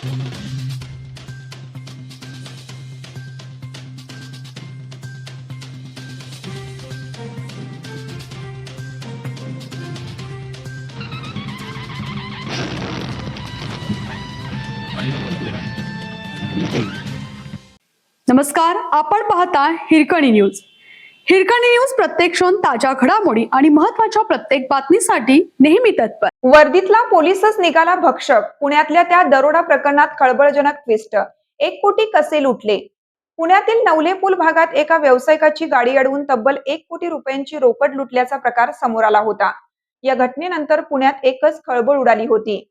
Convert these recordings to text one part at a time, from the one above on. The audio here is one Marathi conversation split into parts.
नमस्कार, आपण पाहता हिरकणी न्यूज. हिरकणी न्यूज प्रत्येक क्षण ताज्या घडामोडी आणि महत्त्वाच्या प्रत्येक बातमीसाठी नेहमी तत्पर. वर्दीतला पोलीसच निघाला भक्षक. पुण्यातल्या त्या दरोडा प्रकरणात खळबळजनक ट्विस्ट. 1 कोटी कसे लुटले? पुण्यातील नवले पूल भागात एका व्यावसायिकाची गाडी अडवून तब्बल 1 कोटी रुपयांची रोकड लुटल्याचा प्रकार समोर आला होता. या घटनेनंतर पुण्यात एकच खळबळ उडाली होती.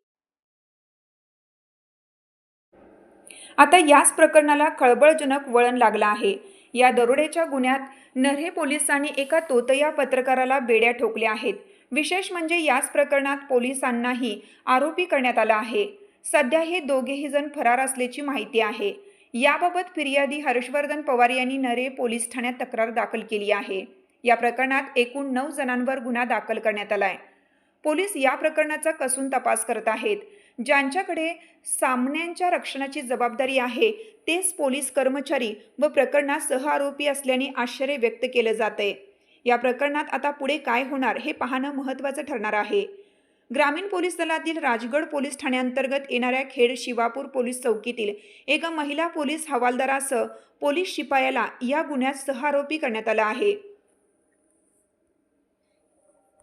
आता याच प्रकरणाला खळबळजनक वळण लागलं आहे. या दरोड्याच्या गुन्ह्यात नऱ्हे पोलिसांनी एका तोतया पत्रकाराला बेड्या ठोकल्या आहेत. विशेष म्हणजे याच प्रकरणात पोलिसांनाही आरोपी करण्यात आला आहे. सध्या हे दोघेही जण फरार असल्याची माहिती आहे. याबाबत फिर्यादी हर्षवर्धन पवार यांनी नऱ्हे पोलीस ठाण्यात तक्रार दाखल केली आहे. या प्रकरणात एकूण 9 जणांवर गुन्हा दाखल करण्यात आलाय. पोलीस या प्रकरणाचा कसून तपास करत आहेत. ज्यांच्याकडे सामन्यांच्या रक्षणाची जबाबदारी आहे तेच पोलीस कर्मचारी व प्रकरणात सहआरोपी असल्याने आश्चर्य व्यक्त केलं जातंय. या प्रकरणात आता पुढे काय होणार हे पाहणं महत्त्वाचं ठरणार आहे. ग्रामीण पोलीस दलातील राजगड पोलीस ठाण्याअंतर्गत येणाऱ्या खेड शिवापूर पोलीस चौकीतील एका महिला पोलीस हवालदारासह पोलीस शिपायाला या गुन्ह्यात सहआरोपी करण्यात आला आहे.